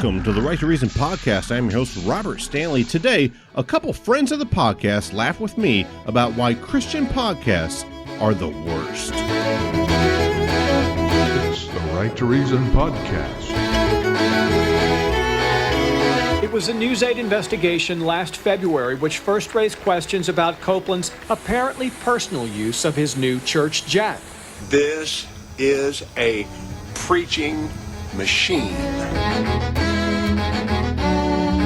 Welcome to the Right to Reason podcast. I'm your host, Robert Stanley. Today, a couple friends of the podcast laugh with me about why Christian podcasts are the worst. It's the Right to Reason podcast. It was a News 8 investigation last February which first raised questions about Copeland's apparently personal use of his new church jet. This is a preaching machine.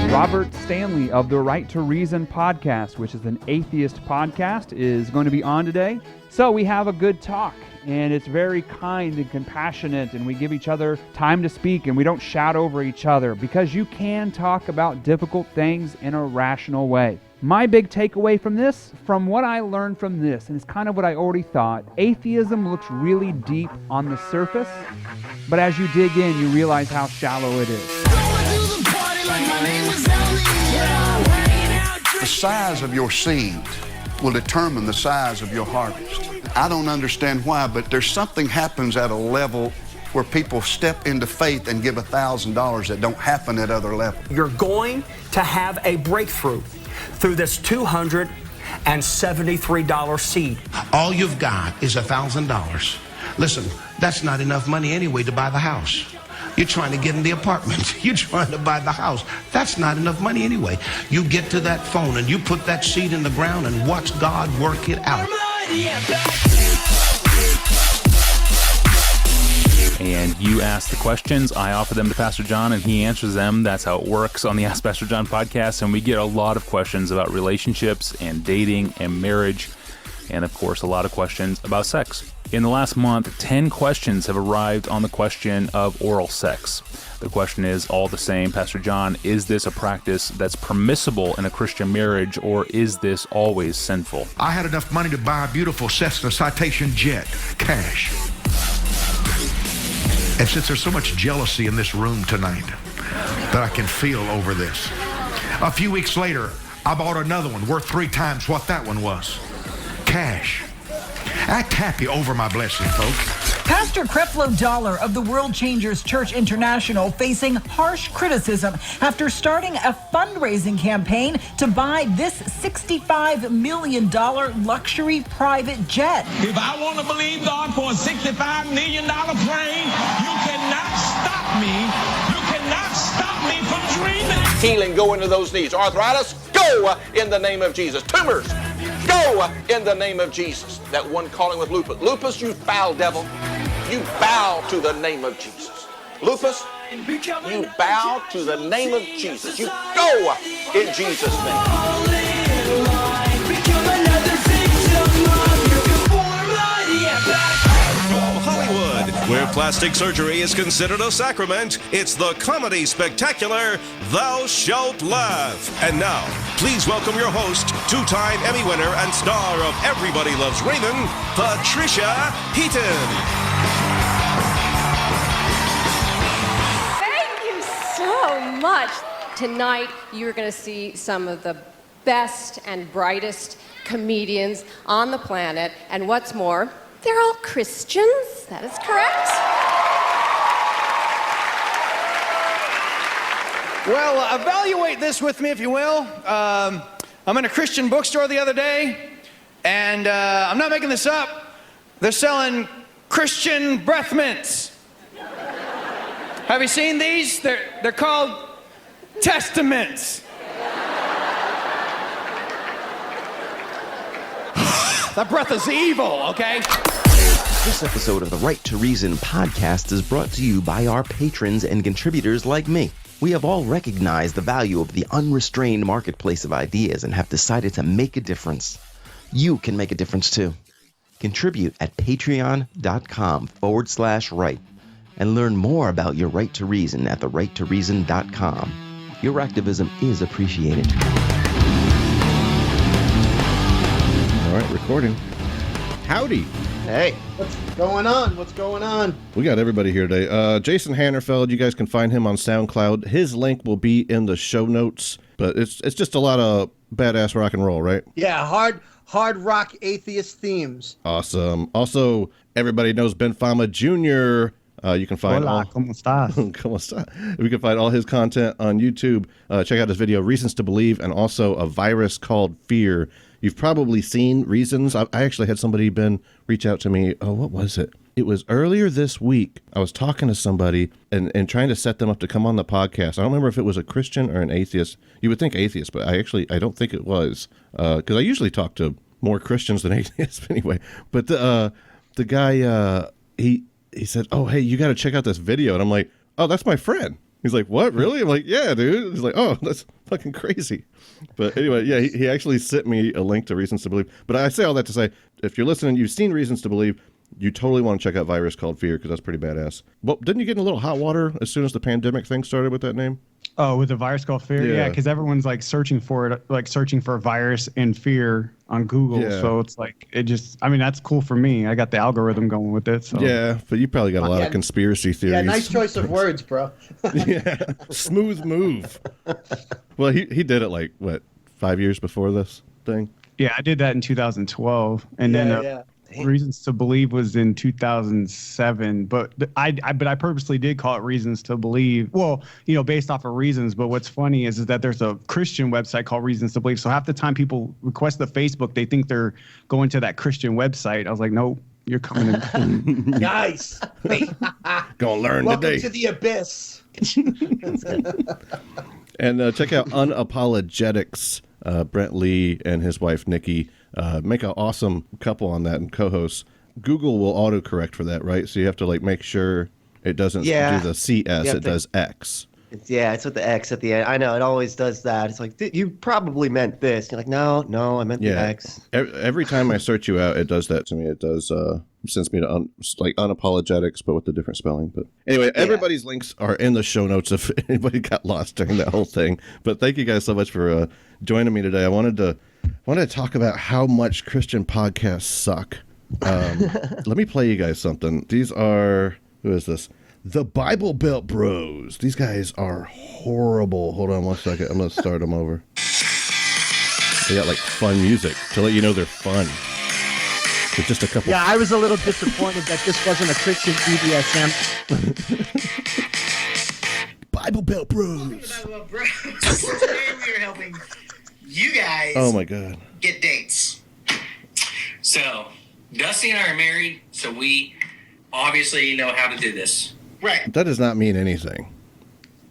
Robert Stanley of the Right to Reason podcast, which is an atheist podcast, is going to be on today. So we have a good talk, and it's very kind and compassionate, and we give each other time to speak, and we don't shout over each other, because you can talk about difficult things in a rational way. My big takeaway from this, from what I learned from this, and it's kind of what I already thought, atheism looks really deep on the surface, but as you dig in, you realize how shallow it is. The size of your seed will determine the size of your harvest. I don't understand why, but there's something happens at a level where people step into faith and give $1,000 that don't happen at other levels. You're going to have a breakthrough through this $273 seed. All you've got is $1,000. Listen, that's not enough money anyway to buy the house. You're trying to get in the apartment. You're trying to buy the house. That's not enough money anyway. You get to that phone and you put that seed in the ground and watch God work it out. And you ask the questions, I offer them to Pastor John, and he answers them. That's how it works on the Ask Pastor John podcast. And we get a lot of questions about relationships and dating and marriage, and of course, a lot of questions about sex. In the last month, 10 questions have arrived on the question of oral sex. The question is all the same. Pastor John, is this a practice that's permissible in a Christian marriage, or is this always sinful? I had enough money to buy a beautiful Cessna Citation jet, cash. And since there's so much jealousy in this room tonight that I can feel over this, a few weeks later, I bought another one worth 3 times what that one was. Cash. Act happy over my blessing, folks. Pastor Creflo Dollar of the World Changers Church International facing harsh criticism after starting a fundraising campaign to buy this $65 million luxury private jet. If I want to believe God for a $65 million plane, you cannot stop me. You cannot stop me from dreaming. Healing, go into those knees. Arthritis, go in the name of Jesus. Tumors, go in the name of Jesus. That one calling with lupus. Lupus, you foul devil. You bow to the name of Jesus. Lupus, you bow to the name of Jesus. You go in Jesus' name. Hollywood, where plastic surgery is considered a sacrament, it's the comedy spectacular Thou Shalt Laugh. And now, please welcome your host, 2-time Emmy winner and star of Everybody Loves Raymond, Patricia Heaton. Thank you so much. Tonight, you're going to see some of the best and brightest comedians on the planet. And what's more, they're all Christians. That is correct. Well, evaluate this with me, if you will. I'm in a Christian bookstore the other day, and I'm not making this up. They're selling Christian breath mints. Have you seen these? They're called Testaments. That breath is evil, okay? This episode of the Right to Reason podcast is brought to you by our patrons and contributors like me. We have all recognized the value of the unrestrained marketplace of ideas and have decided to make a difference. You can make a difference too. Contribute at patreon.com/right and learn more about your right to reason at therighttoreason.com. Your activism is appreciated. All right, recording. Howdy. Hey, what's going on? What's going on? We got everybody here today. Jason Hanerfeld, you guys can find him on SoundCloud. His link will be in the show notes, but it's just a lot of badass rock and roll, right? Yeah, hard rock atheist themes. Awesome. Also, everybody knows Ben Fama Jr., You can find Hola, ¿cómo estás? ¿Cómo está? We can find all his content on YouTube. Check out his video, Reasons to Believe, and also A Virus Called Fear. You've probably seen Reasons. I actually had somebody reach out to me. Oh, what was it? It was earlier this week. I was talking to somebody and trying to set them up to come on the podcast. I don't remember if it was a Christian or an atheist. You would think atheist, but I don't think it was, because I usually talk to more Christians than atheists anyway. But the guy, he said, "Oh, hey, you got to check out this video." And I'm like, "Oh, that's my friend." He's like, "What, really?" I'm like, "Yeah, dude." He's like, "Oh, that's fucking crazy." But anyway, yeah, he actually sent me a link to Reasons to Believe. But I say all that to say, if you're listening, you've seen Reasons to Believe, you totally want to check out Virus Called Fear, because that's pretty badass. Well, didn't you get in a little hot water as soon as the pandemic thing started with that name? Oh, with a virus called Fear? Yeah, because everyone's like searching for it, like searching for virus and fear on Google. Yeah. So it's like, that's cool for me. I got the algorithm going with it. So. Yeah, but you probably got a lot of conspiracy theories. Yeah, nice choice of words, bro. Yeah, smooth move. Well, he did it like, what, 5 years before this thing? Yeah, I did that in 2012. And then Reasons to Believe was in 2007, but I purposely did call it Reasons to Believe. Well, based off of reasons. But what's funny is that there's a Christian website called Reasons to Believe. So half the time people request the Facebook, they think they're going to that Christian website. I was like, nope, you're coming in. Nice. Gonna learn Welcome today. to the abyss. And check out Unapologetics. Brent Lee and his wife Nikki make an awesome couple on that, and co-hosts. Google will autocorrect for that, right? So you have to make sure it doesn't do the CS, it does X. It's with the X at the end. I know, it always does that. It's like, you probably meant this. You're like, no, I meant the X. Every time I search you out, it does that to me. It does sends me to Unapologetics, but with the different spelling. But anyway, everybody's links are in the show notes if anybody got lost during that whole thing. But thank you guys so much for joining me today. I wanted to talk about how much Christian podcasts suck. Let me play you guys something. These are, who is this? The Bible Belt Bros. These guys are horrible. Hold on one second. I'm going to start them over. They got fun music to let you know they're fun. With just a couple. Yeah, I was a little disappointed that this wasn't a Christian BDSM. Bible Belt Bros. Today we are helping you guys. Oh my God. Get dates. So Dusty and I are married, so we obviously know how to do this. Right. That does not mean anything.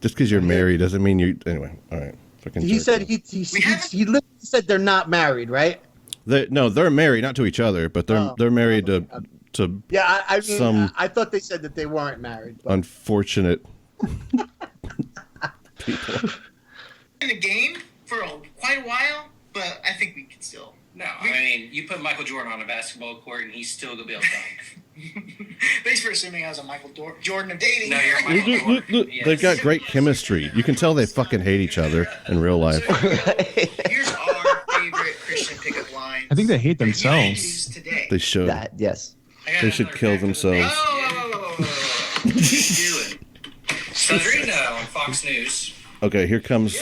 Just because you're married doesn't mean you. Anyway, all right. He said he literally said they're not married, right? They're married, not to each other, but they're married to Yeah, I mean, some I thought they said that they weren't married. But. Unfortunate people. In the game for quite a while, but I think we can still. No, I mean, you put Michael Jordan on a basketball court and he's still going to be able to dunk. Thanks for assuming I was a Michael Jordan of dating. No, you're a Michael Jordan. Look. Yes. They've got great chemistry. You can tell they fucking hate each other in real life. Here's our favorite Christian pickup line. I think they hate themselves. They should. Yes. They should kill themselves. What are you doing? So reading on Fox News. Okay, here comes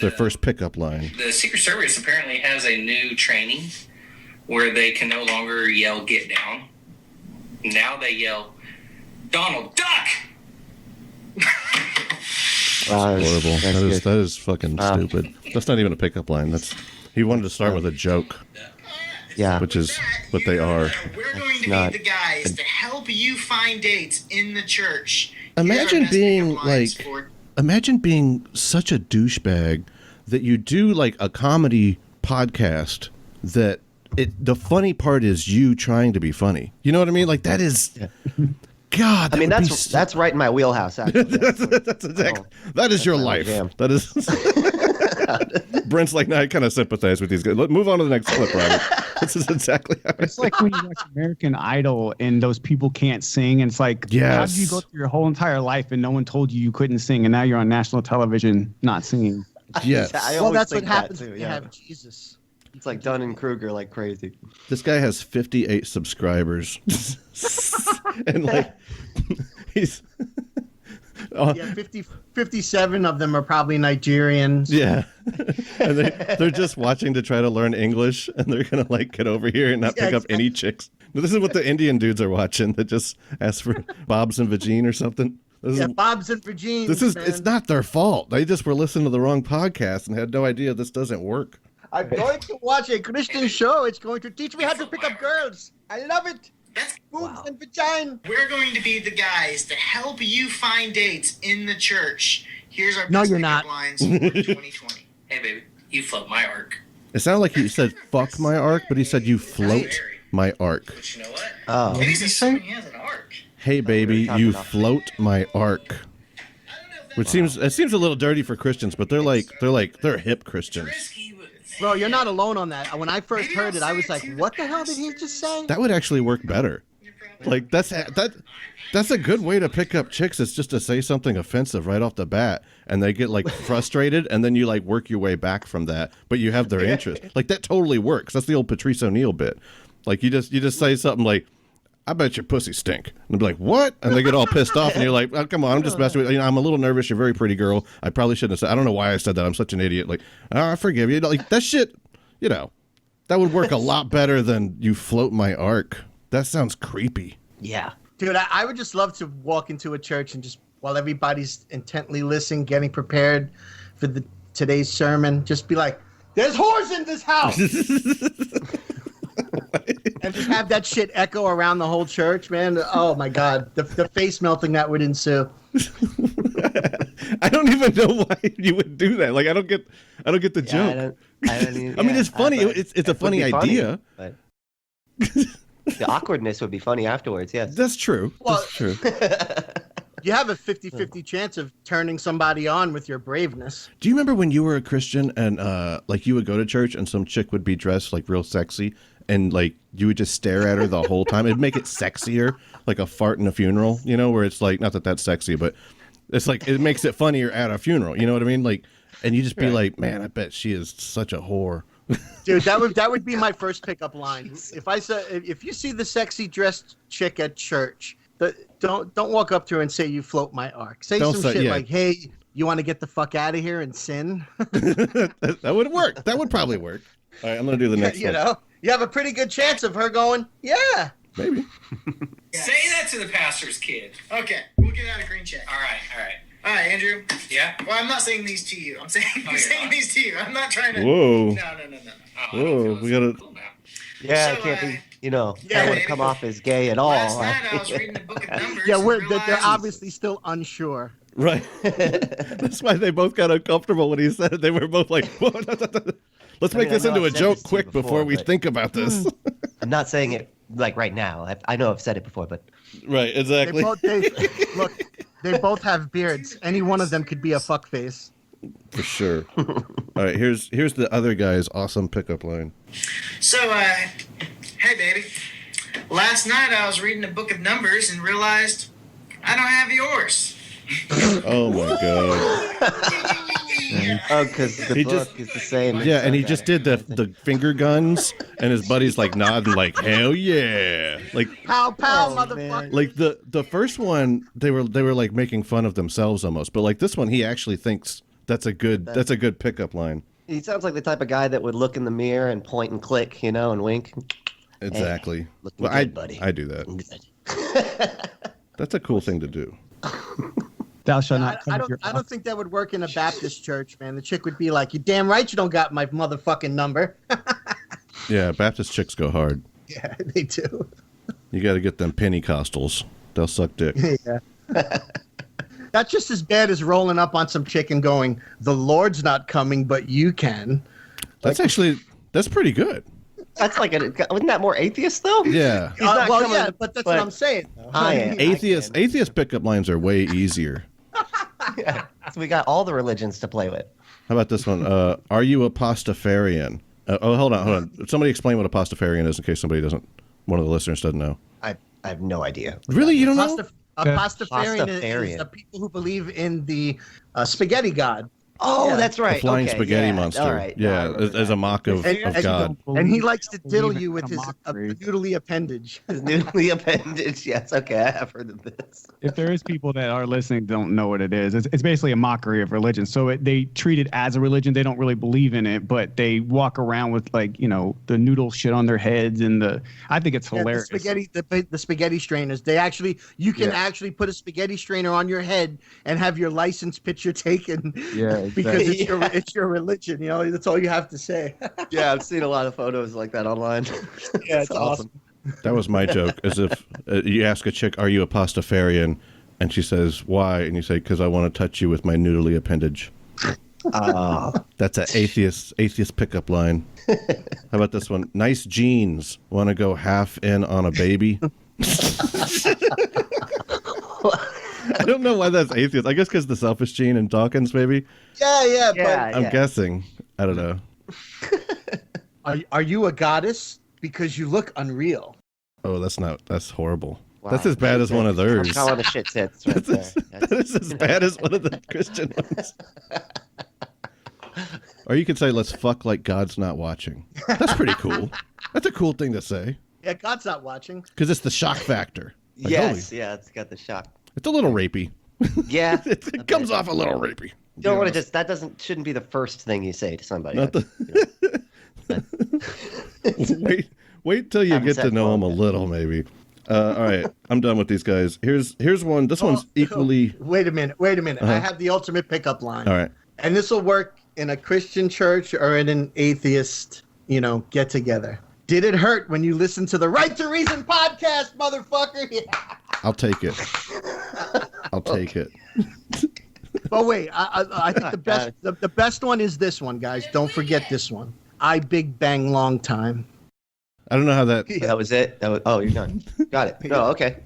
their first pickup line. The Secret Service apparently has a new training where they can no longer yell "get down." Now they yell "Donald Duck." That's horrible. That is fucking stupid. That's not even a pickup line. He wanted to start with a joke. Yeah. Which is what they are. We're going to be the guys to help you find dates in the church. Imagine being such a douchebag that you do a comedy podcast that the funny part is you trying to be funny. You know what I mean? That is God. I mean, that's right in my wheelhouse. Actually. that's exactly. That is your life. That is. Brent's like, no, I kind of sympathize with these guys. Let's move on to the next clip, Robert. This is exactly how it's like when you watch American Idol and those people can't sing. And it's like, how did you go through your whole entire life and no one told you couldn't sing, and now you're on national television not singing? Yes. Well, that's what happens when you have Jesus. It's like Dunning-Kruger, like crazy. This guy has 58 subscribers, and he's. 57 of them are probably Nigerians. Yeah, and they're just watching to try to learn English, and they're gonna get over here and not pick up any chicks. This is what the Indian dudes are watching that just ask for Bob's and Vagine or something. Bob's and Vagine. It's not their fault. They just were listening to the wrong podcast and had no idea this doesn't work. I'm going to watch a Christian show. It's going to teach me how to pick up girls. I love it. Boobs and vagina. We're going to be the guys to help you find dates in the church. Here's our No, best you're pickup not. lines for 2020. Hey, baby, you float my arc. It sounded like he said "fuck my arc," but he said "you float my arc." But you know what? Oh. Maybe he's assuming he has an arc. Hey, baby, you float my arc. Which seems a little dirty for Christians, but they're hip Christians. Bro, you're not alone on that. When I first heard it, I was like, what the hell did he just say? That would actually work better. Like that's a good way to pick up chicks. It's just to say something offensive right off the bat, and they get like frustrated, and then you like work your way back from that. But you have their interest. Like that totally works. That's the old Patrice O'Neill bit. Like you just say something like, "I bet your pussy stink," and they'll be like, "What?" And they get all pissed off, and you're like, "Oh, come on, I'm just messing with you. I'm a little nervous. You're a very pretty girl. I probably shouldn't have said. I don't know why I said that. I'm such an idiot. Like, oh, I forgive you. Like that shit. That would work a lot better than you float my arc. That sounds creepy. Yeah. Dude, I would just love to walk into a church and just, while everybody's intently listening, getting prepared for today's sermon, just be like, there's whores in this house! And just have that shit echo around the whole church, man. Oh my God. The face melting that would ensue. I don't even know why you would do that. Like, I don't get the joke. I mean, it's funny. It's a funny idea. But the awkwardness would be funny afterwards, yes. That's true. That's true. You have a 50-50 chance of turning somebody on with your braveness. Do you remember when you were a Christian and like you would go to church and some chick would be dressed like real sexy and like you would just stare at her the whole time? It'd make it sexier, like a fart in a funeral, where it's like, not that that's sexy, but it's like it makes it funnier at a funeral. You know what I mean? Like, and you just be like, man, I bet she is such a whore. Dude, that would be my first pickup line. If you see the sexy dressed chick at church, don't walk up to her and say you float my arc. Say like, hey, you want to get the fuck out of here and sin? That would work. That would probably work. All right, I'm gonna do the next one. You have a pretty good chance of her going, yeah. Maybe. Say that to the pastor's kid. Okay, we'll get out a green check. All right, Andrew. Yeah? Well, I'm not saying these to you. I'm saying these to you. I'm not trying to... Whoa. No. Whoa, we gotta... Yeah, it can't be, that would come off as gay at all. Last night I was reading the book of Numbers. Yeah, they're obviously still unsure. Right. That's why they both got uncomfortable when he said it. They were both like, let's make this into a joke quick before we think about this. I'm not saying it like right now. I know I've said it before, but... Right, exactly. They both have beards. Any one of them could be a fuckface. For sure. All right, here's the other guy's awesome pickup line. So, hey, baby. Last night I was reading the book of Numbers and realized I don't have yours. Oh, my God. Oh, because the book is the same. Yeah, and he just did the finger guns, and his buddy's like nodding like, hell yeah. Like, pow, motherfucker. Like the first one, they were like making fun of themselves almost, but like this one, he actually thinks that's a good pickup line. He sounds like the type of guy that would look in the mirror and point and click, and wink. Exactly. Hey, looking good, buddy. I do that. That's a cool thing to do. Thou shalt not I don't think that would work in a Baptist church, man. The chick would be like, "You damn right you don't got my motherfucking number." Yeah, Baptist chicks go hard. Yeah, they do. You got to get them Pentecostals. They'll suck dick. Yeah. That's just as bad as rolling up on some chick and going, "The Lord's not coming, but you can." That's pretty good. That's like wasn't that more atheist though? Yeah. But that's what I'm saying. Atheist pickup lines are way easier. Yeah. So we got all the religions to play with. How about this one? Are you a Pastafarian? Hold on. Somebody explain what a Pastafarian is in case one of the listeners doesn't know. I have no idea. Really? You don't know? A Pastafarian is the people who believe in the spaghetti god. Oh, that's right. The flying okay, spaghetti yeah. monster. All right. Yeah, as a mock of God. And he likes to diddle you with his noodly appendage. His noodly appendage. Yes. Okay. I have heard of this. If there is people that are listening don't know what it is, it's basically a mockery of religion. So they treat it as a religion. They don't really believe in it, but they walk around with the noodle shit on their heads, and I think it's hilarious. The spaghetti strainers. You can actually put a spaghetti strainer on your head and have your license picture taken. Yeah, because it's your religion. That's all you have to say. Yeah, I've seen a lot of photos like that online. Yeah, it's awesome. That was my joke. As if you ask a chick, "Are you a pastafarian?" and she says, "Why?" and you say, "Because I want to touch you with my noodly appendage." That's an atheist pickup line. How about this one? Nice jeans. Want to go half in on a baby? I don't know why that's atheist. I guess because the selfish gene in Dawkins, maybe. Yeah, but I'm guessing. I don't know. Are you a goddess? Because you look unreal. Oh, that's horrible. Wow. That's as bad as one of theirs. I'm calling the shit tits right there. That is as bad as one of the Christian ones. Or you could say, "Let's fuck like God's not watching." That's pretty cool. That's a cool thing to say. Yeah, God's not watching. Because it's the shock factor. Like, Yes, yeah, it's got the shock. It's a little rapey. Yeah. It comes off a little rapey. You don't want to shouldn't be the first thing you say to somebody. Not wait till you get to know them a little, maybe. All right, I'm done with these guys. Here's one. This one's equally. Wait a minute. Uh-huh. I have the ultimate pickup line. All right. And this will work in a Christian church or in an atheist, get together. Did it hurt when you listened to the Right to Reason podcast, motherfucker? Yeah. I'll take it. I'll take it. But wait, I think the best one is this one, guys. Don't forget this one. I big bang long time. I don't know how that. That was it. Oh, you're done. Got it. No, okay.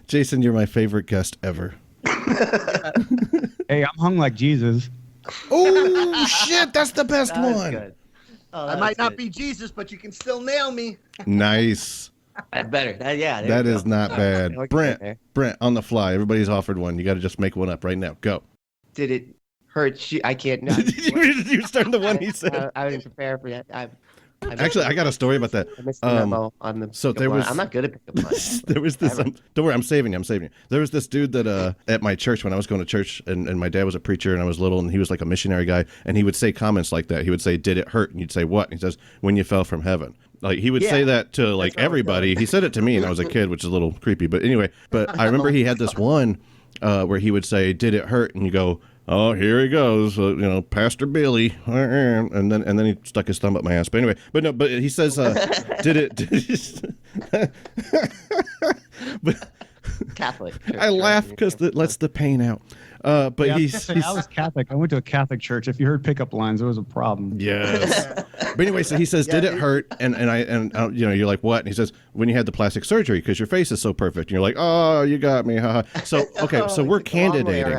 Jason, you're my favorite guest ever. Hey, I'm hung like Jesus. Oh shit, that's the best one. Good. Oh, I might not be Jesus, but you can still nail me. Nice. That's better. That is not bad. Brent, on the fly. Everybody's offered one. You got to just make one up right now. Go. Did it hurt you? I can't. No. You started the one he said. I didn't prepare for that. Actually, I got a story about that. I missed the memo on the. So there was. I'm not good at pickup lines. There was this. Don't worry, I'm saving you. There was this dude that at my church when I was going to church, and my dad was a preacher, and I was little, and he was like a missionary guy, and he would say comments like that. He would say, "Did it hurt?" And you'd say, "What?" And he says, "When you fell from heaven." Like he would say that to like everybody. He said it to me, and I was a kid, which is a little creepy. But anyway, I remember he had this one where he would say, "Did it hurt?" And you go, "Oh, here he goes, Pastor Billy," and then he stuck his thumb up my ass. But anyway, but he says, "Did it?" But Catholic. I laugh because that lets the pain out. But I was Catholic. I went to a Catholic church. If you heard pickup lines, there was a problem. Yes. But anyway, so he says, "Did it hurt?" And you're like, "What?" And he says, "When you had the plastic surgery, because your face is so perfect." And you're like, "Oh, you got me." Haha. So okay, so we're candidating.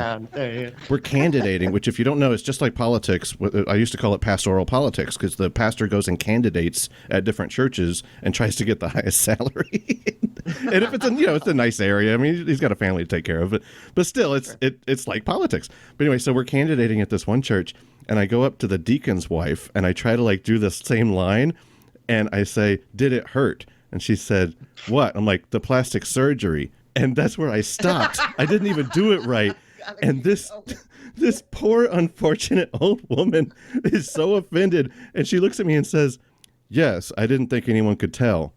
We're candidating, which if you don't know, it's just like politics. I used to call it pastoral politics because the pastor goes and candidates at different churches and tries to get the highest salary. And if it's it's a nice area. I mean, he's got a family to take care of, but still, it's like politics. But anyway, so we're candidating at this one church, and I go up to the deacon's wife, and I try to like do the same line, and I say, "Did it hurt?" And she said, "What?" I'm like, "The plastic surgery." And that's where I stopped. I didn't even do it right. And this poor, unfortunate old woman is so offended, and she looks at me and says, "Yes, I didn't think anyone could tell.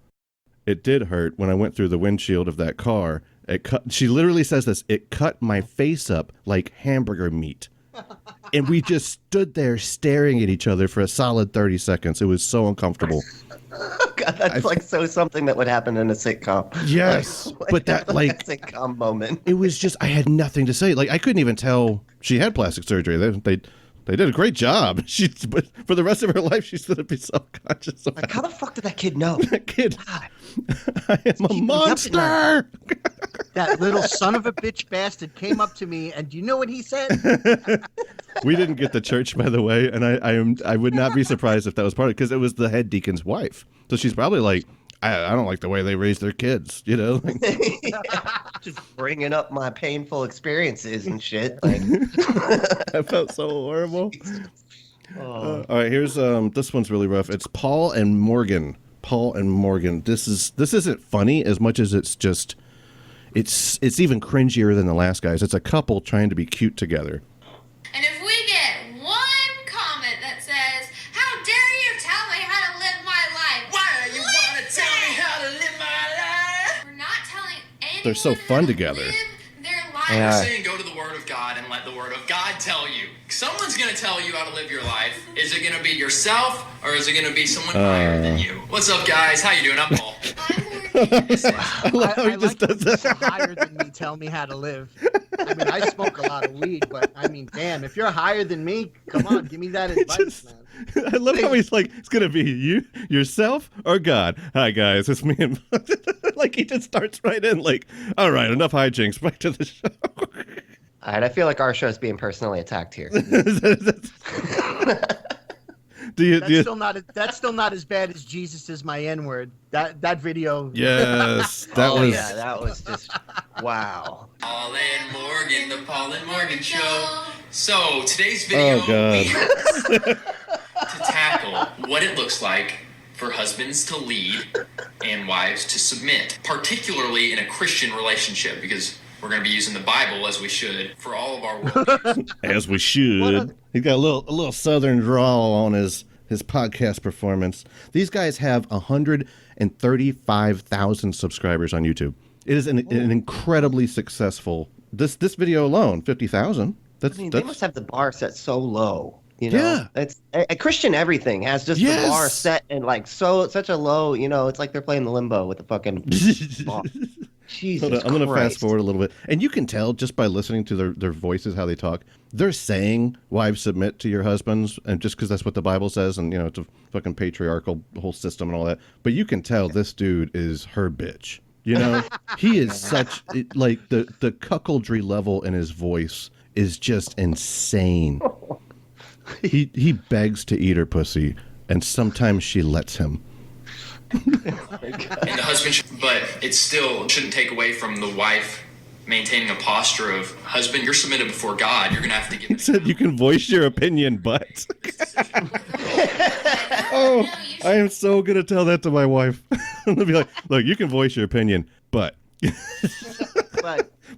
It did hurt when I went through the windshield of that car. She literally says this, "It cut my face up like hamburger meat." And we just stood there staring at each other for a solid 30 seconds. It was so uncomfortable. God, that's like something that would happen in a sitcom. Yes. But that a sitcom moment. It was just, I had nothing to say. Like, I couldn't even tell she had plastic surgery. They did a great job. But for the rest of her life, she's going to be self-conscious. Like, how the fuck did that kid know? That kid, I am a monster. That little son of a bitch bastard came up to me, and do you know what he said? We didn't get the church, by the way, and I would not be surprised if that was part of it, because it was the head deacon's wife. So she's probably like, I don't like the way they raise their kids, you know? Just bringing up my painful experiences and shit. Like, I felt so horrible. All right, here's this one's really rough. It's Paul and Morgan. Paul and Morgan. This isn't funny as much as it's just it's even cringier than the last guys. It's a couple trying to be cute together. And if we get one comment that says, "How dare you tell me how to live my life? Why do you want to tell me how to live my life?" We're not telling anyone. They're so fun together. You're saying go to the Word of God and let the Word of God tell you. Someone's going to tell you how to live your life. Is it going to be yourself or is it going to be someone higher than you? What's up, guys? How you doing? I'm Paul. I love how he just does that. Higher than me, tell me how to live. I mean, I smoke a lot of weed, but I mean, damn, if you're higher than me, come on, give me that advice, man. I love how he's like, it's going to be you, yourself, or God. Hi, guys, it's me. And like, he just starts right in, like, all right, enough hijinks, back to the show. All right, I feel like our show's being personally attacked here. That's still not as bad as Jesus is my N-word. That video. Yes, that was. Yeah, that was just wow. Paul and Morgan, the Paul and Morgan Show. So today's video, God. we hope to tackle what it looks like for husbands to lead and wives to submit, particularly in a Christian relationship, because we're going to be using the Bible as we should for all of our work. As we should. He's got a little southern drawl on his podcast performance. These guys have 135,000 subscribers on YouTube. It is an incredibly successful. This video alone, 50,000. They must have the bar set so low. You know, yeah. It's a Christian everything has just the bar set and like such a low. You know, it's like they're playing the limbo with the fucking bar. Jesus I'm going to fast forward a little bit. And you can tell just by listening to their voices, how they talk. They're saying, wives, submit to your husbands, and just because that's what the Bible says, and, you know, it's a fucking patriarchal whole system and all that. But you can tell this dude is her bitch. You know, he is such, like, the cuckoldry level in his voice is just insane. He begs to eat her pussy, and sometimes she lets him. And the husband but it still shouldn't take away from the wife maintaining a posture of, husband, you're submitted before God. You're going to have to give He said you can voice your opinion, but. Oh, I am so going to tell that to my wife. I'm going to be like, look, you can voice your opinion, but.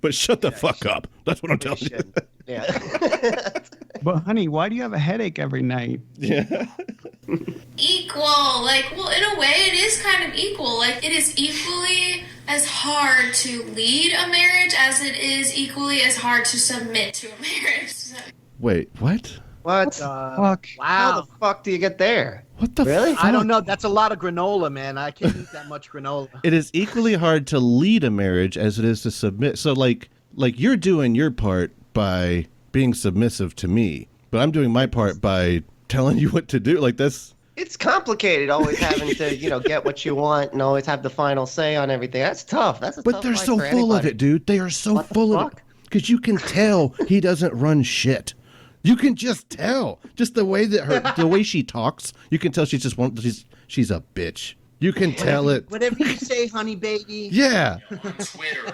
But shut the fuck up. That's what I'm telling you. Yeah. But honey, why do you have a headache every night? Yeah. Equal, like, well, in a way it is kind of equal. Like, it is equally as hard to lead a marriage as it is equally as hard to submit to a marriage. Wait, what? What? Fuck. Wow. How the fuck do you get there? What the really? fuck? I don't know. That's a lot of granola, man. I can't eat that much granola. It is equally hard to lead a marriage as it is to submit. So, like you're doing your part by being submissive to me, but I'm doing my part by telling you what to do. Like, that's... It's complicated always having to, you know, get what you want and always have the final say on everything. That's tough. That's a But tough they're life so for full of anybody. it, dude. They are so full of it. Because you can tell he doesn't run shit. You can just tell. Just the way that the way she talks, you can tell she's just she's a bitch. You can tell it. Whatever you say, honey baby. Yeah.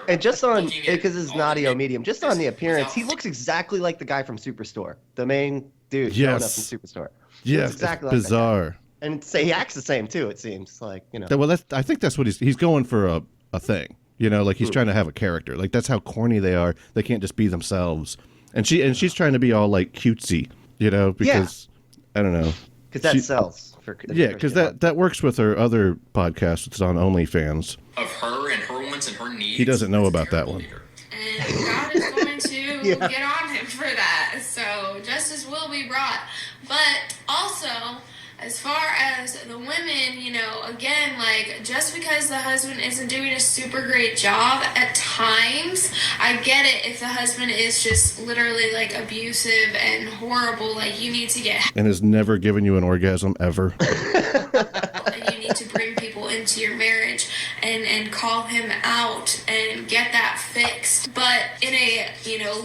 And just on, because it's an audio medium, just on the appearance, he looks exactly like the guy from Superstore, the main dude showing up in Superstore. Yes, Looks exactly it's like that guy. bizarre. And say he acts the same too. It seems like, you know. Well, I think that's what he's going for a thing. You know, like he's trying to have a character. Like that's how corny they are. They can't just be themselves. And she's trying to be all like cutesy. You know, because I don't know. Because that sells. Because that works with her other podcast. It's on OnlyFans. Of her and her wants and her needs. He doesn't know about that one. And God is going to get on him for that. So justice will be brought. But also, as far as the women, you know, again, like, just because the husband isn't doing a super great job at times, I get it if the husband is just literally, like, abusive and horrible, like, you need to get And has never given you an orgasm ever. and you need to bring people into into your marriage and call him out and get that fixed. But in a,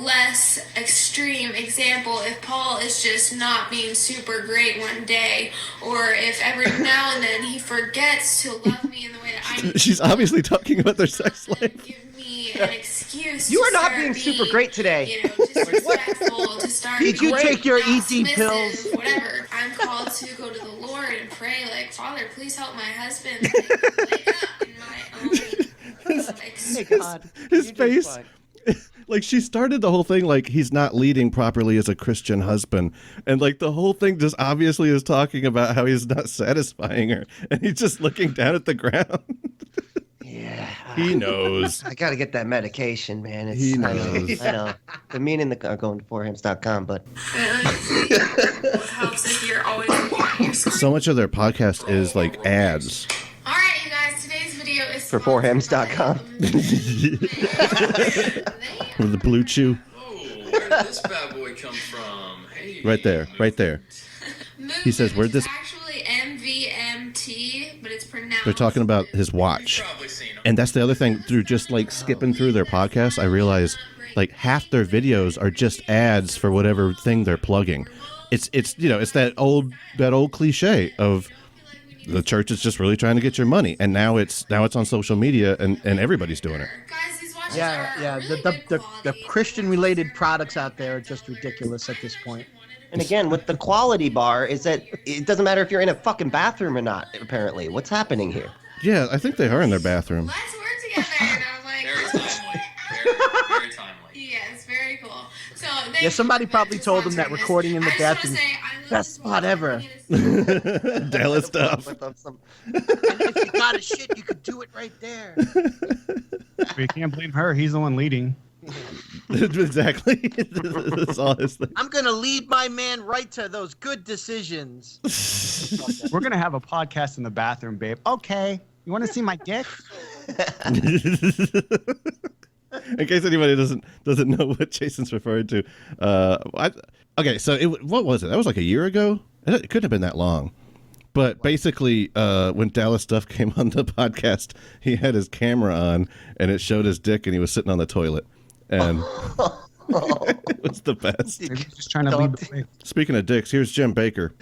less extreme example, if Paul is just not being super great one day, or if every now and then he forgets to love me in the way that I need She's obviously talking about their sex life. give me an excuse You to are not start being super great today. disrespectful, to start Did you being take your not ED submissive, pills? whatever. I'm called to go to the Lord and pray, like, Father, please help my husband wake up in my own His face. Like, she started the whole thing like he's not leading properly as a Christian husband. And like the whole thing just obviously is talking about how he's not satisfying her. And he's just looking down at the ground. Yeah. He knows. I got to get that medication, man. He knows. I know. The meaning are going to 4hams.com, but it helps if you're always looking at your screen. So much of their podcast is like ads. All right, you guys, today's video is for 4hams.com. With the blue chew. Where did this bad boy come from? Hey. Right there. Right there. He says, where'd this... Actually MVMT, but it's pronounced... They're talking about his watch. And that's the other thing. Through just like skipping through their podcast, I realized like half their videos are just ads for whatever thing they're plugging. It's it's that old cliche of the church is just really trying to get your money, and now it's on social media and everybody's doing it. Yeah. The Christian related products out there are just ridiculous at this point. And again, with the quality bar, is that it doesn't matter if you're in a fucking bathroom or not, apparently. What's happening here? Yeah, I think they are in their bathroom. Let's work together. And I was like, Very timely. Very timely. Yes, very cool. So Yeah, somebody probably told them that recording in the bathroom, best spot ever. Dallas stuff. And if you got a shit, you could do it right there. We can't blame her. He's the one leading. Exactly. That's all his thing. I'm gonna lead my man right to those good decisions. We're gonna have a podcast in the bathroom, babe. Okay. You want to see my dick? In case anybody doesn't know what Jason's referring to, okay, so what was it? That was like a year ago. It couldn't have been that long. But basically, when Dallas Stuff came on the podcast, he had his camera on, and it showed his dick, and he was sitting on the toilet, and it was the best. Just trying to lead the way. Speaking of dicks, here's Jim Baker.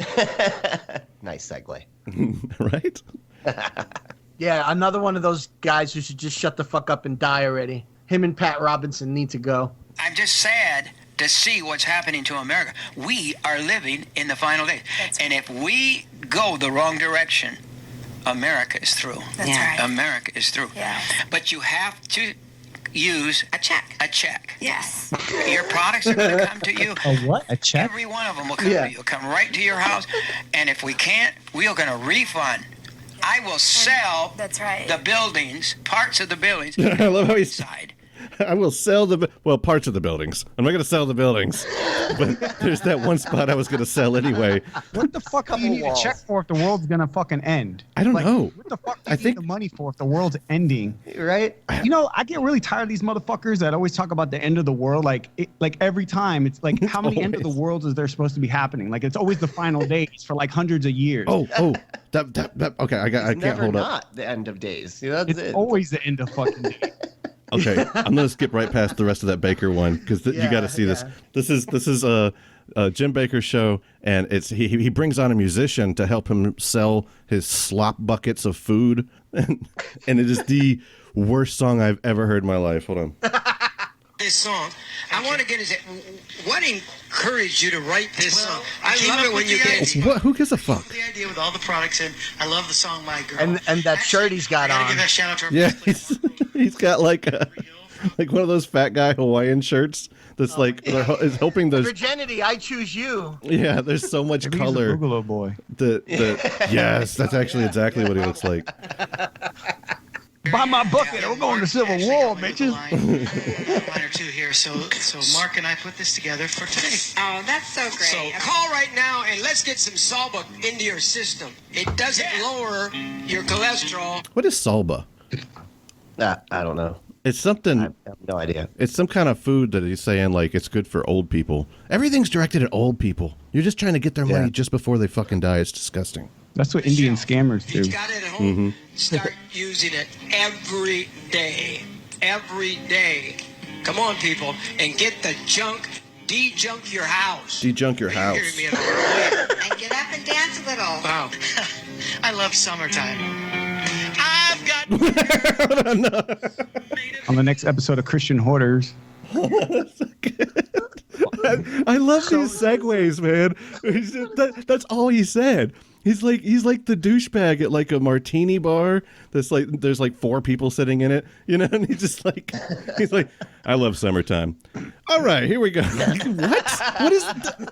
Nice segue. Right? Yeah, another one of those guys who should just shut the fuck up and die already. Him and Pat Robinson need to go. I'm just sad to see what's happening to America. We are living in the final days. And if we go the wrong direction, America is through. That's right. America is through. Yeah. But you have to use a check. Yes. Your products are going to come to you. A what? A check? Every one of them will come to you. Come right to your house. And if we can't, we are going to refund. I will sell the buildings, parts of the buildings. I love how he's... I will sell parts of the buildings. I'm not going to sell the buildings, but there's that one spot I was going to sell anyway. What the fuck do you need a check for if the world's going to fucking end? I don't know. What the fuck do you need the money for if the world's ending? Right? You know, I get really tired of these motherfuckers that always talk about the end of the world. Like every time, it's like, how many end of the worlds is there supposed to be happening? Like, it's always the final days for like hundreds of years. Oh, that okay, I can't hold up. Not the end of days. That's it's always the end of fucking days. Okay, I'm gonna skip right past the rest of that Baker one because you got to see this. This is Jim Baker's show, and it's he brings on a musician to help him sell his slop buckets of food, and it is the worst song I've ever heard in my life. Hold on. This song, I want to get into what encouraged you to write this song. I love it when you get What? Who gives a fuck? the idea with all the products, and I love the song "My Girl." And that shirt he's got I gotta on. give that shout out to Yeah, he's got like one of those fat guy Hawaiian shirts that's is hoping there's Virginity, I choose you. Yeah, there's so much Maybe color. He's a Boogaloo boy. Yes, that's actually exactly what he looks like. Buy my bucket. We're going to Civil War, bitches. Line or two here. So Mark and I put this together for today. Oh, that's so great. So call right now and let's get some Salba into your system. It doesn't lower your cholesterol. What is Salba? I don't know. It's something. I have no idea. It's some kind of food that he's saying like it's good for old people. Everything's directed at old people. You're just trying to get their money just before they fucking die. It's disgusting. That's what Indian scammers do. He's got it at home. Start using it every day. Every day. Come on, people, and get the junk. De-junk your house. De-junk your house. Hear me at all. And get up and dance a little. Wow. I love summertime. I've got... On the next episode of Christian Hoarders. I love these segues, man. That's all he said. He's like the douchebag at like a martini bar. That's like there's like 4 people sitting in it, you know, and he's like, I love summertime. All right, here we go. What is that?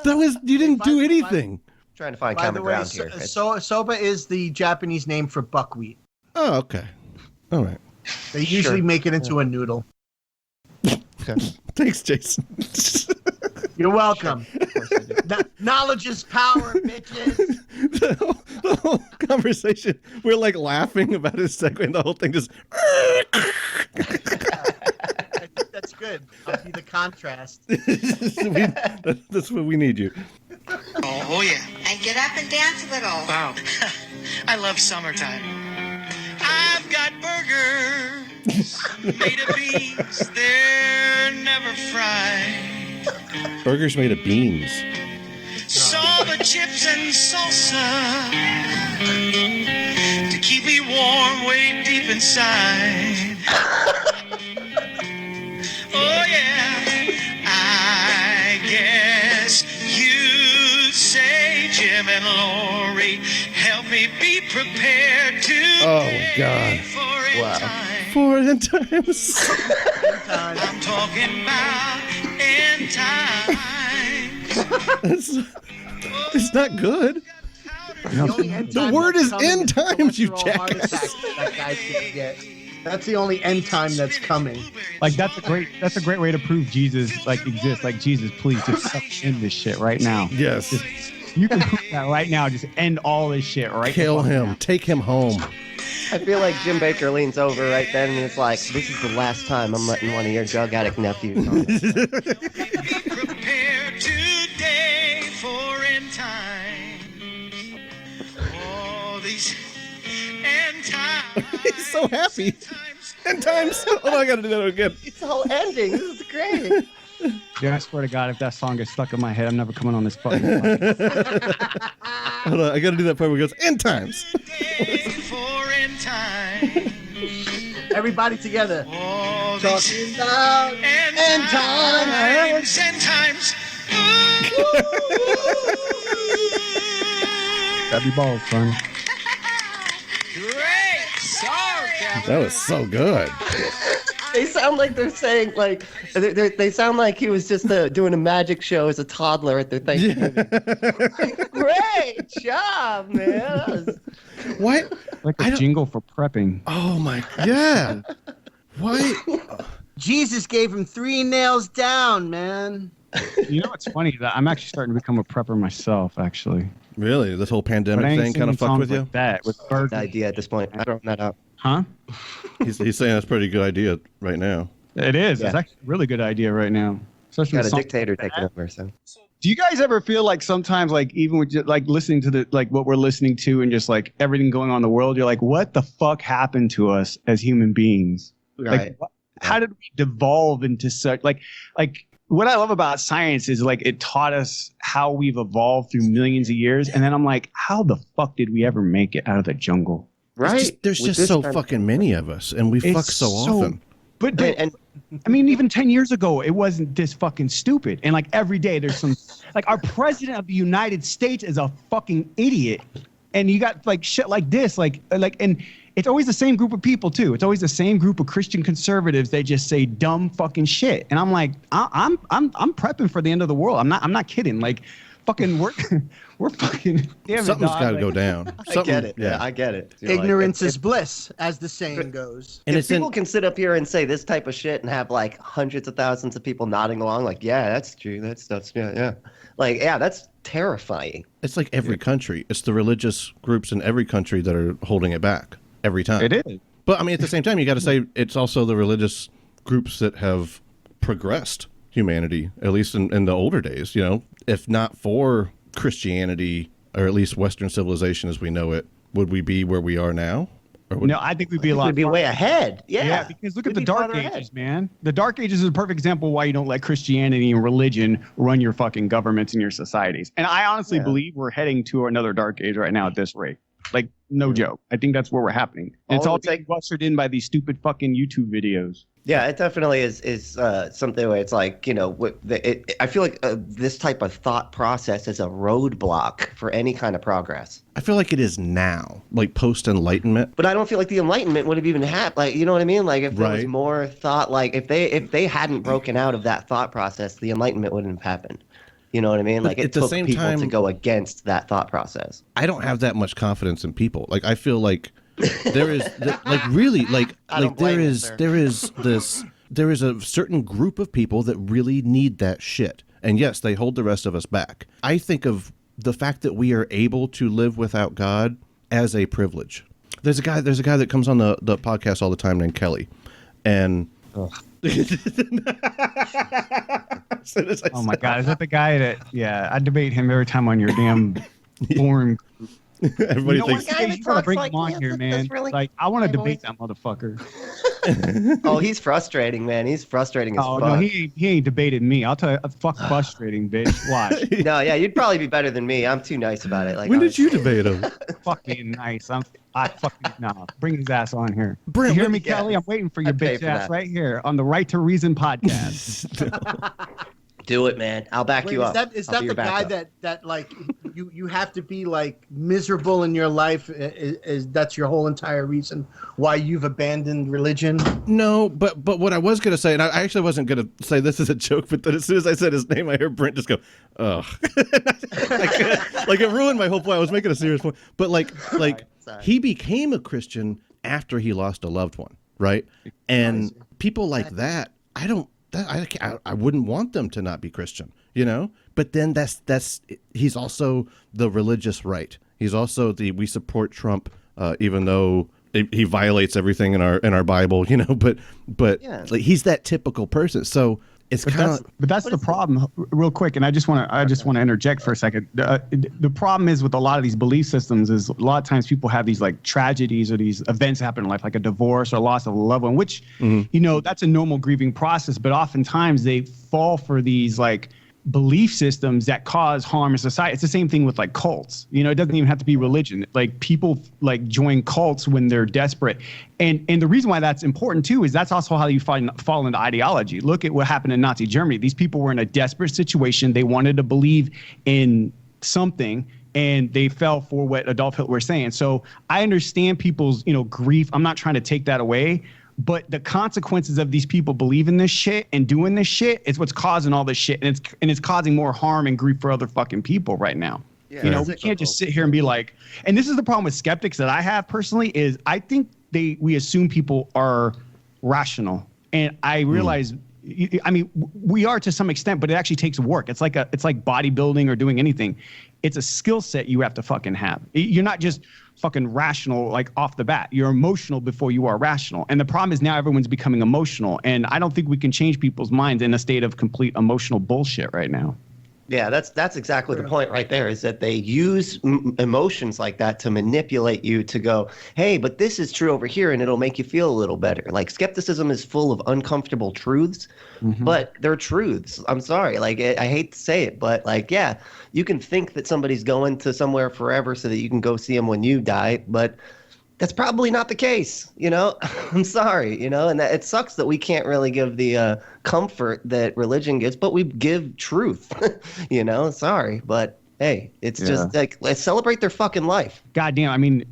Was you didn't do anything. Trying to find By common the way, ground here. soba is the Japanese name for buckwheat. Oh, okay. All right. They usually make it into a noodle. Thanks, Jason. You're welcome. Knowledge is power, bitches. The whole conversation, we're like laughing about his segue, and the whole thing just. I think that's good. I'll be the contrast. That's what we need you. Oh, yeah. And get up and dance a little. Wow. I love summertime. I've got burgers made of beans. They're never fried. Burgers made of beans. Salsa chips and salsa to keep me warm way deep inside. Oh yeah, I guess you'd say Jim and Lori help me be prepared to. Oh my God! Wow. For end times. I'm talking about end times. It's not good. The word is end times, you jackass. That guy's gonna get. That's the only end time that's coming. Like that's a great way to prove Jesus like exists. Like Jesus, please just end this shit right now. Yes. You can prove that right now. Just end all this shit right now. Kill him. Take him home. I feel like Jim Baker leans over right then and it's like, this is the last time I'm letting one of your drug addict nephews on. Prepare today for end times. Oh, these end times. He's so happy. End times. Oh, I gotta do that again. It's all ending. This is great. Yeah, I swear to God, if that song gets stuck in my head, I'm never coming on this fucking podcast. Hold on, I gotta do that part where it goes, end times. For end time. Everybody together. Oh, talking about end times. End times. That'd be balls, son. Great song, Captain. That was so good. They sound like they're saying, like, they sound like he was just doing a magic show as a toddler at their Thanksgiving. Great job, man. What? Like a jingle for prepping. Oh my, yeah. Why? Jesus gave him 3 nails down, man. You know what's funny? That I'm actually starting to become a prepper myself, actually. Really? This whole pandemic thing kind of fucked with you? Like that with bird idea at this point. I don't know that up. Huh? He's saying that's a pretty good idea right now. It is. Yeah. It's actually a really good idea right now. Especially Got with a songs dictator like taking that. over, so. Do you guys ever feel like sometimes, like even with just, like listening to the like what we're listening to and just like everything going on in the world, you're like, what the fuck happened to us as human beings? Right. Like, how did we devolve into such like what I love about science is like it taught us how we've evolved through millions of years, and then I'm like, how the fuck did we ever make it out of the jungle? Right. There's just so fucking many of us, and we fuck so often. But I mean, even 10 years ago, it wasn't this fucking stupid. And like every day, there's some like our president of the United States is a fucking idiot, and you got like shit like this, and it's always the same group of people too. It's always the same group of Christian conservatives. They just say dumb fucking shit, and I'm like, I'm prepping for the end of the world. I'm not kidding. Like, fucking we're fucking. Something's got to go down. I get it. Yeah, I get it. You know, Ignorance is bliss, as the saying goes. And if people can sit up here and say this type of shit and have like hundreds of thousands of people nodding along, like, yeah, that's true. That stuff's yeah. Like, yeah, that's terrifying. It's like every country. It's the religious groups in every country that are holding it back every time. It is. But I mean, at the same time, you got to say it's also the religious groups that have progressed humanity, at least in the older days. You know, if not for Christianity or at least Western civilization as we know it, would we be where we are now? No, I think we'd be We'd be way ahead. Yeah, because look at the Dark Ages, man. The Dark Ages is a perfect example of why you don't let Christianity and religion run your fucking governments and your societies. And I honestly believe we're heading to another Dark Age right now at this rate. Like, no joke. I think that's where we're happening. And it's all being ushered in by these stupid fucking YouTube videos. Yeah, it definitely is something where it's like, you know, I feel like this type of thought process is a roadblock for any kind of progress. I feel like it is now, like post-Enlightenment. But I don't feel like the Enlightenment would have even happened. Like, you know what I mean? Like, if there was more thought, like if they hadn't broken out of that thought process, the Enlightenment wouldn't have happened. You know what I mean? Like, it took people to go against that thought process. I don't have that much confidence in people. Like, I feel like there is there is a certain group of people that really need that shit. And yes, they hold the rest of us back. I think of the fact that we are able to live without God as a privilege. There's a guy that comes on the podcast all the time named Kelly. And oh my God, is that the guy that I debate him every time on your damn forum. Everybody thinks you gotta bring him on here, man. Really, like, I want to debate that motherfucker. Oh, he's frustrating, man. He's frustrating as fuck. No, he ain't debated me. I'll tell you, fuck frustrating, bitch. Watch. No, yeah, you'd probably be better than me. I'm too nice about it. Like, when did you debate him? Fucking nice. Bring his ass on here. Brent, you hear me, Kelly? I'm waiting for your bitch ass right here on the Right to Reason podcast. Do it, man. I'll back you up. Is that the guy that like you have to be like miserable in your life? Is that's your whole entire reason why you've abandoned religion? No, but what I was gonna say, and I actually wasn't gonna say this as a joke, but then as soon as I said his name, I heard Brent just go, "Ugh," like it ruined my whole point. I was making a serious point, but like he became a Christian after he lost a loved one, right? And people like that, I wouldn't want them to not be Christian, you know. But then he's also the religious right. He's also we support Trump, even though he violates everything in our Bible, you know. But like, he's that typical person. So it's kind of. But that's the problem, real quick. And I just want to interject for a second. The problem is with a lot of these belief systems is a lot of times people have these like tragedies or these events happen in life, like a divorce or loss of a loved one, which you know, that's a normal grieving process. But oftentimes they fall for these like belief systems that cause harm in society. It's the same thing with like cults. You know, it doesn't even have to be religion. Like, people like join cults when they're desperate. And the reason why that's important too is that's also how you fall into ideology. Look at what happened in Nazi Germany. These people were in a desperate situation. They wanted to believe in something, and they fell for what Adolf Hitler was saying. So I understand people's, you know, grief. I'm not trying to take that away. But the consequences of these people believing this shit and doing this shit is what's causing all this shit, and it's causing more harm and grief for other fucking people right now. Yeah, you know, we can't just sit here and be like, and this is the problem with skeptics that I have personally, is I think we assume people are rational, and I realize, I mean, we are to some extent, but it actually takes work. It's like bodybuilding or doing anything. It's a skill set you have to fucking have. You're not just fucking rational like off the bat. You're emotional before you are rational. And the problem is now everyone's becoming emotional. And I don't think we can change people's minds in a state of complete emotional bullshit right now. Yeah, that's exactly the point right there, is that they use emotions like that to manipulate you to go, hey, but this is true over here, and it'll make you feel a little better. Like, skepticism is full of uncomfortable truths, but they're truths. I'm sorry. Like, I hate to say it, but like, yeah, you can think that somebody's going to somewhere forever so that you can go see them when you die, but that's probably not the case, you know? I'm sorry, you know? And it sucks that we can't really give the comfort that religion gives, but we give truth, you know? Sorry, but hey, it's just like, let's celebrate their fucking life. Goddamn, I mean,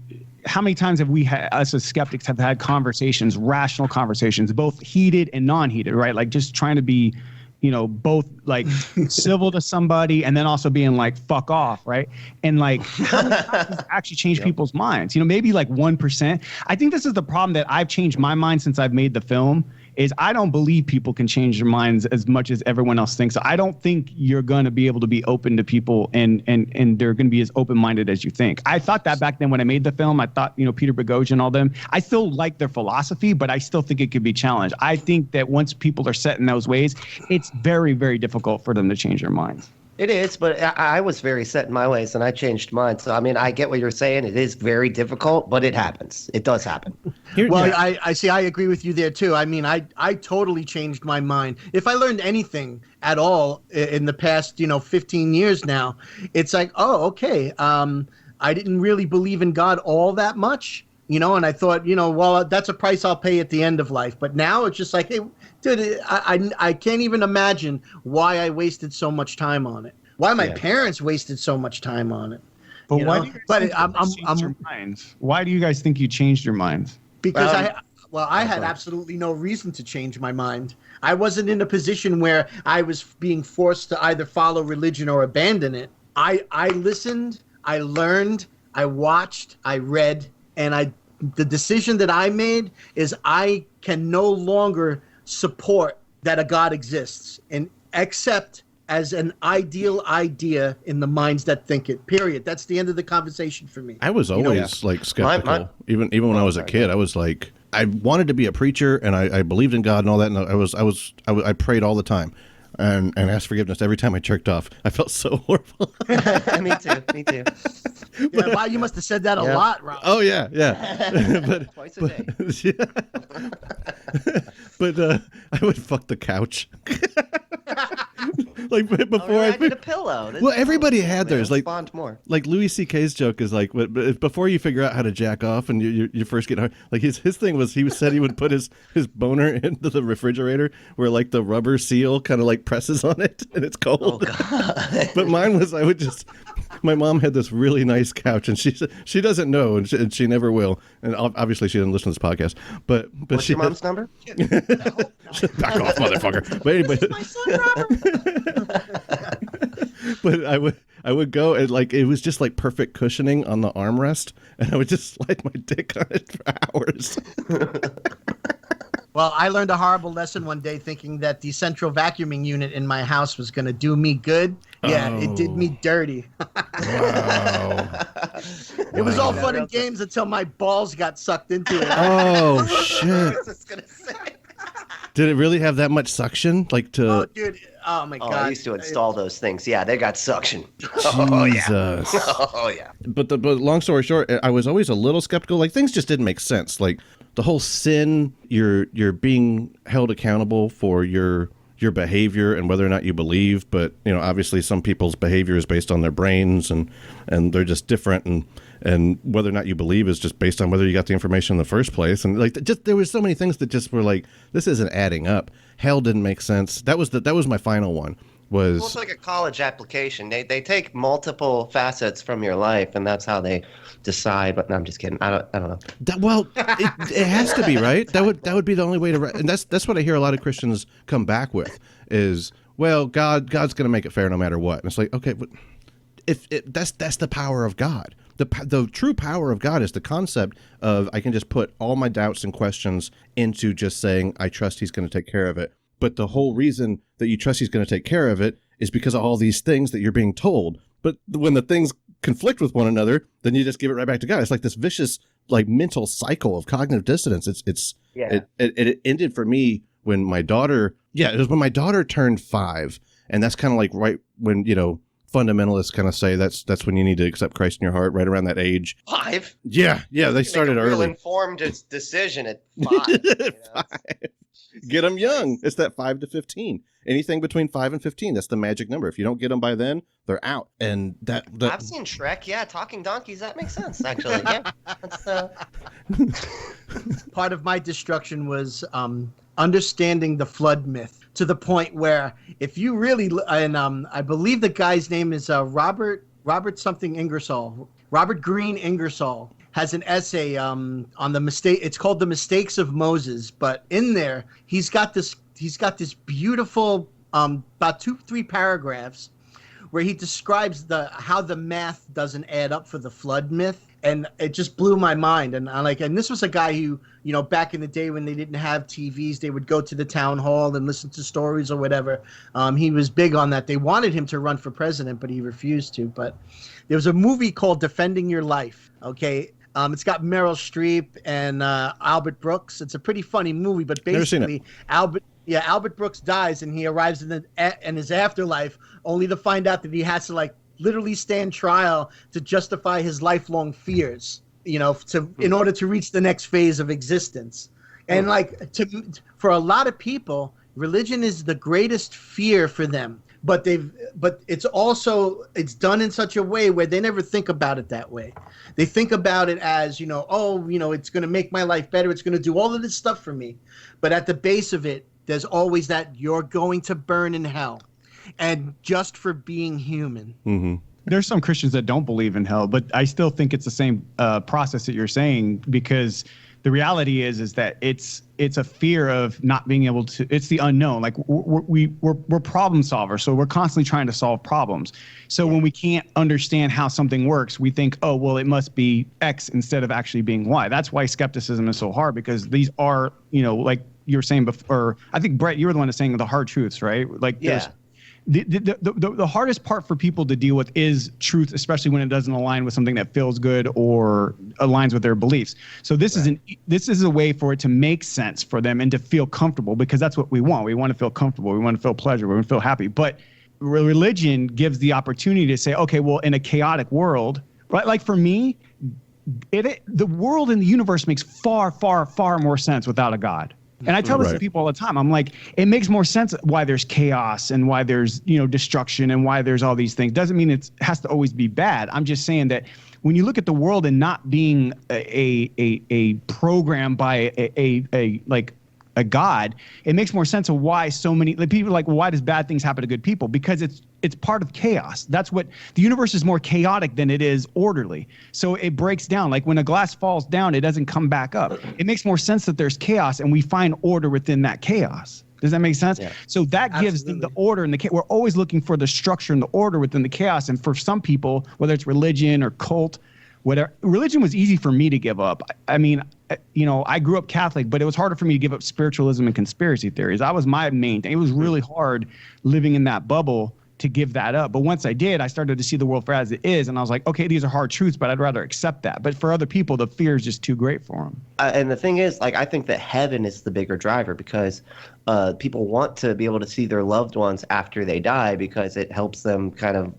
how many times have we us as skeptics have had conversations, rational conversations, both heated and non-heated, right? Like, just trying to be, you know, both like civil to somebody and then also being like, fuck off, right? And like, how many times does it actually change people's minds? You know, maybe like 1%. I think this is the problem that I've changed my mind since I've made the film, is I don't believe people can change their minds as much as everyone else thinks. So I don't think you're going to be able to be open to people and they're going to be as open-minded as you think. I thought that back then when I made the film. I thought, you know, Peter Boghossian, all them, I still like their philosophy, but I still think it could be challenged. I think that once people are set in those ways, it's very, very difficult for them to change their minds. It is, but I was very set in my ways, and I changed mine. So, I mean, I get what you're saying. It is very difficult, but it happens. It does happen. Well, I see. I agree with you there, too. I mean, I totally changed my mind. If I learned anything at all in the past, 15 years now, it's like, oh, okay. I didn't really believe in God all that much, and I thought, well, that's a price I'll pay at the end of life. But now it's just like, hey, dude, I can't even imagine why I wasted so much time on it. Why my parents wasted so much time on it. But why do you guys think you changed your minds? Why do you guys think you changed your minds? Because I had absolutely no reason to change my mind. I wasn't in a position where I was being forced to either follow religion or abandon it. I listened, I learned, I watched, I read, and the decision that I made is I can no longer support that a God exists and accept as an ideal idea in the minds that think it, period. That's the end of the conversation for me. I was always skeptical. Even when I was a kid, I was like, I wanted to be a preacher and I believed in God and all that. And I prayed all the time and asked forgiveness every time I jerked off. I felt so horrible. Me too. Yeah, wow, you must have said that a lot, Rob. Oh yeah. Twice a day. But I would fuck the couch. Like before I did a pillow. Well, everybody had theirs. Like more. Like Louis C.K.'s joke is like, before you figure out how to jack off and you first get hard, like his thing was said he would put his boner into the refrigerator where like the rubber seal kind of like presses on it and it's cold. Oh God. But mine was my mom had this really nice couch and she doesn't know and she never will, and obviously she didn't listen to this podcast. But what's your mom's number? Back off, motherfucker. But anyway, my son Robert. But I would go and like it was just like perfect cushioning on the armrest, and I would just slide my dick on it for hours. Well, I learned a horrible lesson one day thinking that the central vacuuming unit in my house was going to do me good. Yeah, It did me dirty. Wow. It was all fun and games until my balls got sucked into it. Oh, shit. Did it really have that much suction? Like to... Oh, dude. Oh, my God. I used to install those things. Yeah, they got suction. Jesus. Oh, yeah. Oh, yeah. But long story short, I was always a little skeptical. Like, things just didn't make sense. Like, the whole sin, you're being held accountable for your behavior and whether or not you believe. But, obviously some people's behavior is based on their brains and they're just different. And whether or not you believe is just based on whether you got the information in the first place. And like, just there was so many things that just were like, this isn't adding up. Hell didn't make sense. That was my final one. Well, it's like a college application. They take multiple facets from your life, and that's how they decide. But no, I'm just kidding. I don't know. It has to be, right. That would be the only way to. And that's what I hear a lot of Christians come back with is, well, God's going to make it fair no matter what. And it's like, okay, but that's the power of God. The true power of God is the concept of I can just put all my doubts and questions into just saying I trust He's going to take care of it. But the whole reason that you trust He's going to take care of it is because of all these things that you're being told. But when the things conflict with one another, then you just give it right back to God. It's like this vicious, like mental cycle of cognitive dissonance. It ended for me when my daughter. Yeah, it was when my daughter turned 5, and that's kind of like right when fundamentalists kind of say that's when you need to accept Christ in your heart, right around that age. 5? Yeah, they started make a real early. Informed decision at 5. 5. Get them young. It's that 5 to 15. Anything between 5 and 15, that's the magic number. If you don't get them by then, they're out. And that I've seen Shrek. Yeah, talking donkeys. That makes sense, actually. Yeah. Part of my destruction was understanding the flood myth to the point where if you really, and I believe the guy's name is Robert something Ingersoll. Robert Greene Ingersoll has an essay on the mistake. It's called The Mistakes of Moses. But in there, he's got this beautiful about 2-3 paragraphs where he describes how the math doesn't add up for the flood myth. And it just blew my mind. And this was a guy who, back in the day when they didn't have TVs, they would go to the town hall and listen to stories or whatever. He was big on that. They wanted him to run for president, but he refused to. But there was a movie called Defending Your Life. Okay. It's got Meryl Streep and Albert Brooks. It's a pretty funny movie, but basically Yeah, Albert Brooks dies, and he arrives in his afterlife, only to find out that he has to like literally stand trial to justify his lifelong fears. In order to reach the next phase of existence. And for a lot of people, religion is the greatest fear for them. But it's done in such a way where they never think about it that way. They think about it as, it's going to make my life better. It's going to do all of this stuff for me. But at the base of it, there's always that you're going to burn in hell. And just for being human. Mm-hmm. There's some Christians that don't believe in hell, but I still think it's the same process that you're saying, because the reality is that it's a fear of not being able to. It's the unknown. Like we're problem solvers, so we're constantly trying to solve problems. So when we can't understand how something works, we think, oh well, it must be X instead of actually being Y. That's why skepticism is so hard, because these are, like you were saying before. I think Brett, you were the one that's saying the hard truths, right? Like the hardest part for people to deal with is truth, especially when it doesn't align with something that feels good or aligns with their beliefs. So this is a way for it to make sense for them and to feel comfortable, because that's what we want. We want to feel comfortable. We want to feel pleasure. We want to feel happy. But religion gives the opportunity to say, okay, well, in a chaotic world, right? Like for me, the world and the universe makes far, far, far more sense without a God. And I tell this to people all the time. I'm like, it makes more sense why there's chaos and why there's, destruction and why there's all these things. Doesn't mean it has to always be bad. I'm just saying that when you look at the world and not being a program by a God, it makes more sense of why so many people are like, well, why does bad things happen to good people? Because it's part of chaos. That's what the universe is, more chaotic than it is orderly. So it breaks down. Like when a glass falls down, it doesn't come back up. It makes more sense that there's chaos and we find order within that chaos. Does that make sense? Yeah. So that gives them the order and the chaos. We're always looking for the structure and the order within the chaos. And for some people, whether it's religion or cult, whatever, religion was easy for me to give up. I mean, I grew up Catholic, but it was harder for me to give up spiritualism and conspiracy theories. That was my main thing. It was really hard living in that bubble to give that up. But once I did, I started to see the world for as it is. And I was like, okay, these are hard truths, but I'd rather accept that. But for other people, the fear is just too great for them. And the thing is, I think that heaven is the bigger driver, because people want to be able to see their loved ones after they die, because it helps them kind of,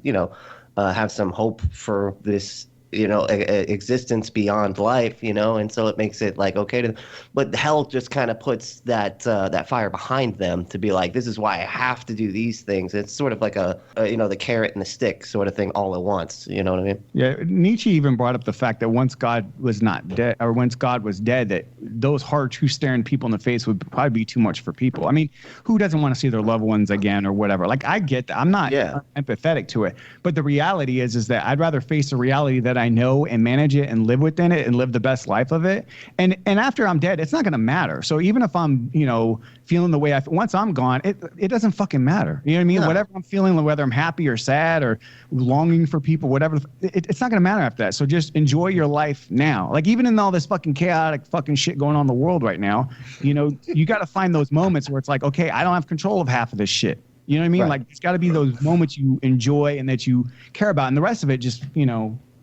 have some hope for this existence beyond life, and so it makes it like okay but hell just kind of puts that fire behind them to be like, this is why I have to do these things. It's sort of like the carrot and the stick sort of thing all at once. You know what I mean? Yeah, Nietzsche even brought up the fact that once God was not dead, or once God was dead, that those hard truths staring people in the face would probably be too much for people. I mean, who doesn't want to see their loved ones again or whatever? Like, I get that. I'm not empathetic to it, but the reality is that I'd rather face a reality that I know and manage it and live within it and live the best life of it. And after I'm dead, it's not going to matter. So even if I'm, feeling the way once I'm gone, it doesn't fucking matter. You know what I mean? No. Whatever I'm feeling, whether I'm happy or sad or longing for people, whatever, it's not going to matter after that. So just enjoy your life now. Like even in all this fucking chaotic fucking shit going on in the world right now, you got to find those moments where it's like, okay, I don't have control of half of this shit. You know what I mean? Right. Like it's got to be those moments you enjoy and that you care about. And the rest of it just,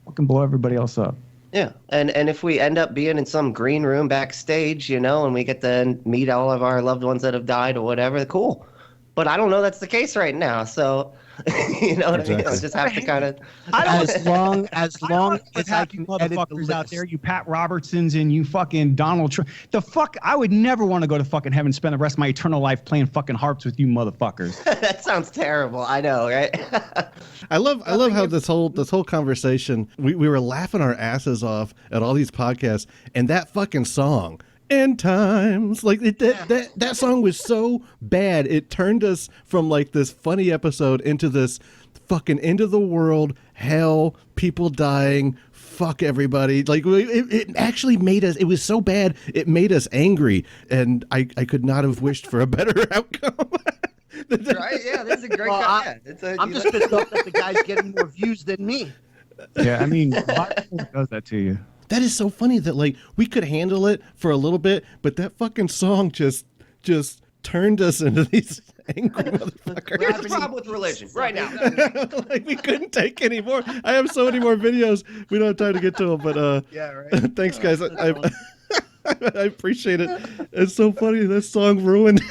fucking blow everybody else up. Yeah, and if we end up being in some green room backstage, and we get to meet all of our loved ones that have died or whatever, cool. But I don't know that's the case right now, so you know what I mean? I'll just have to kind of as long as I can motherfuckers out there, you Pat Robertsons and you fucking Donald Trump. The fuck, I would never want to go to fucking heaven and spend the rest of my eternal life playing fucking harps with you motherfuckers. That sounds terrible. I know, right? I love how this whole conversation, we were laughing our asses off at all these podcasts, and that fucking song, End Times, like that song was so bad, it turned us from like this funny episode into this fucking end of the world, hell, people dying, fuck everybody. Like it actually made us, it was so bad it made us angry, and I could not have wished for a better outcome. Right? Yeah, this is a great guy. I'm just pissed off that the guy's getting more views than me. Yeah, I mean, what does that to you? That is so funny that like we could handle it for a little bit, but that fucking song just turned us into these angry motherfuckers. Here's the problem with religion right now. Like we couldn't take any more. I have so many more videos. We don't have time to get to them, but yeah, right. Thanks, guys. I appreciate it. It's so funny. That song ruined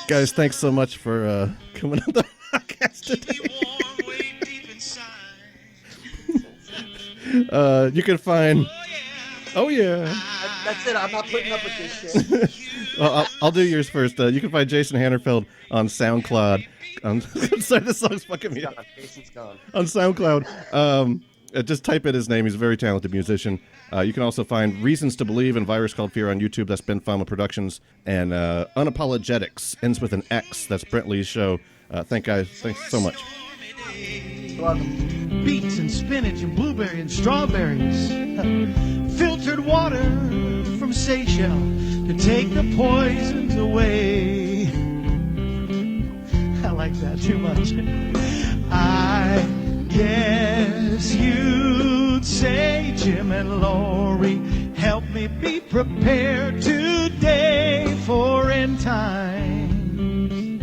Guys, thanks so much for coming on the podcast today. You can find... Oh, yeah. That's it. I'm not putting up with this shit. Well, I'll do yours first. You can find Jason Hanerfeld on SoundCloud. I'm sorry, this song's fucking me up. Jason's gone. On SoundCloud. Just type in his name. He's a very talented musician. You can also find Reasons to Believe and Virus Called Fear on YouTube. That's Ben Fama Productions. And Unapologetics ends with an X. That's Brent Lee's show. Thanks so much. Welcome. Beets and spinach and blueberry and strawberries. Filtered water from Seychelles to take the poisons away. I like that too much. I guess you'd say, Jim and Lori, help me be prepared today for end times.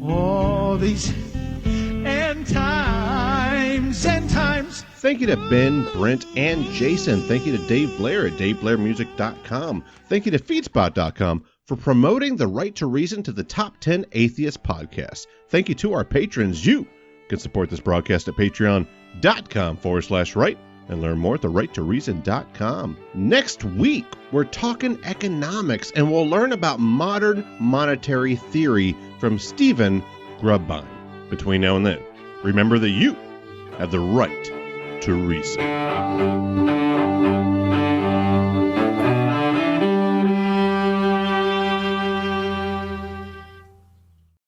Oh, these end times, end times. Thank you to Ben, Brent, and Jason. Thank you to Dave Blair at DaveBlairMusic.com. Thank you to Feedspot.com for promoting the Right to Reason to the top 10 atheist podcasts. Thank you to our patrons. You can support this broadcast at patreon.com/right and learn more at therighttoreason.com. Next week, we're talking economics, and we'll learn about modern monetary theory from Stephen Grubbine. Between now and then, remember that you have the right to reason.